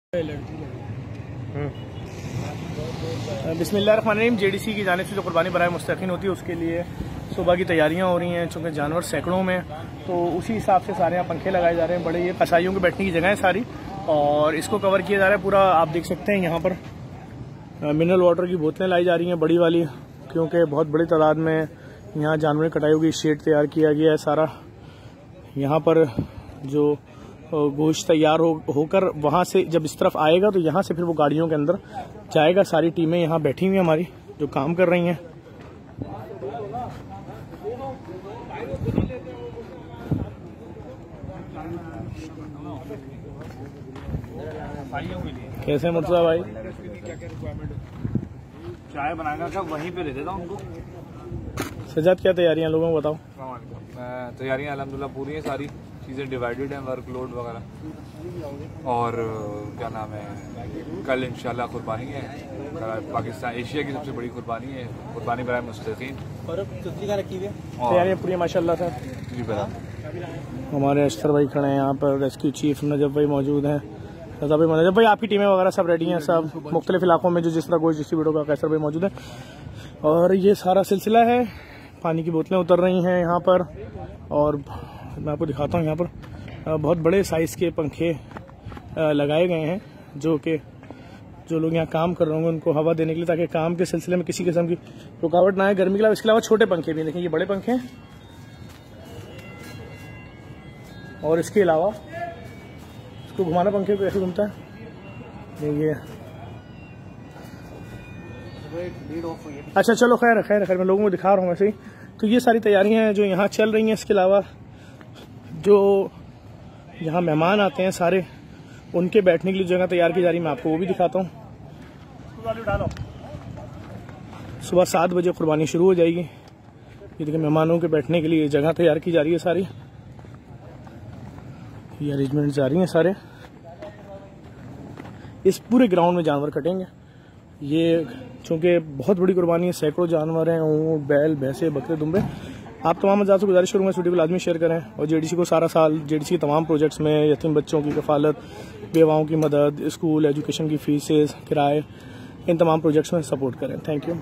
बिस्मिल्लाहिर्रहमानिर्रहीम। जेडीसी की जानिब से जो कुर्बानी बराए मुस्तकीन होती है उसके लिए सुबह की तैयारियां हो रही हैं। चूँकि जानवर सैकड़ों में, तो उसी हिसाब से सारे यहाँ पंखे लगाए जा रहे हैं। बड़े ये कसाईयों के बैठने की जगह है सारी, और इसको कवर किया जा रहा है पूरा। आप देख सकते हैं यहाँ पर मिनरल वाटर की बोतलें लाई जा रही हैं बड़ी वाली, क्योंकि बहुत बड़ी तादाद में यहाँ जानवर कटाई की शेड तैयार किया गया है सारा। यहाँ पर जो गोश्त तैयार होकर वहाँ से जब इस तरफ आएगा तो यहाँ से फिर वो गाड़ियों के अंदर जाएगा। सारी टीमें यहाँ बैठी हुई हैं हमारी जो काम कर रही हैं। कैसे मुर्तजा भाई? चाय बनाएगा क्या? वहीं पे ले देता हूँ उनको। सजाद, क्या तैयारियां लोगों को बताओ? तैयारियां अल्हम्दुलिल्लाह पूरी हैं, सारी चीज़ें डिवाइडेड हैं, वर्कलोड वगैरह। और क्या नाम है, कल इंशाल्लाह कुर्बानी है, पाकिस्तान एशिया की सबसे बड़ी कुर्बानी है, कुर्बानी बराए मुस्तकीन। और तैयारियां पूरी माशाल्लाह से जी बता। हमारे अशतर भाई खड़े हैं यहाँ पर, रेस्क्यू चीफ नजब भाई मौजूद हैं। नजब भाई, आपकी टीमें वगैरह सब रेडी हैं, सब मुख्तलिफ इलाकों में जो जिस तरह गोश्त डिस्ट्रीब्यूटर का कैसर भाई मौजूद है। और ये सारा सिलसिला है। पानी की बोतलें उतर रही हैं यहाँ पर, और मैं आपको दिखाता हूँ यहाँ पर बहुत बड़े साइज़ के पंखे लगाए गए हैं, जो लोग यहाँ काम कर रहे होंगे उनको हवा देने के लिए, ताकि काम के सिलसिले में किसी किस्म की रुकावट ना आए गर्मी के अलावा। इसके अलावा छोटे पंखे भी देखें, ये बड़े पंखे हैं, और इसके अलावा इसको घुमाना पंखे को ऐसे घूमता है ये। अच्छा चलो, खैर मैं लोगों को दिखा रहा हूँ ऐसे ही। तो ये सारी तैयारियां हैं जो यहाँ चल रही हैं। इसके अलावा जो यहाँ मेहमान आते हैं सारे, उनके बैठने के लिए जगह तैयार की जा रही है, मैं आपको वो भी दिखाता हूँ। सुबह 7 बजे कुर्बानी शुरू हो जाएगी। ये देखिए, मेहमानों के बैठने के लिए जगह तैयार की जा रही है सारी। ये अरेंजमेंट जा रही हैं सारे। इस पूरे ग्राउंड में जानवर कटेंगे। ये चूँकि बहुत बड़ी कुर्बानी है, सैकड़ों जानवर हैं, ऊँट, बैल, भैंसे, बकरे, दुम्बे। आप तमाम हज़रात से गुजारिश करूँगा इस वीडियो को लाजमी शेयर करें, और जेडीसी को सारा साल जेडीसी के तमाम प्रोजेक्ट्स में यतीम बच्चों की कफालत, बेवाओं की मदद, स्कूल एजुकेशन की फीसेस, किराए, इन तमाम प्रोजेक्ट्स में सपोर्ट करें। Thank you.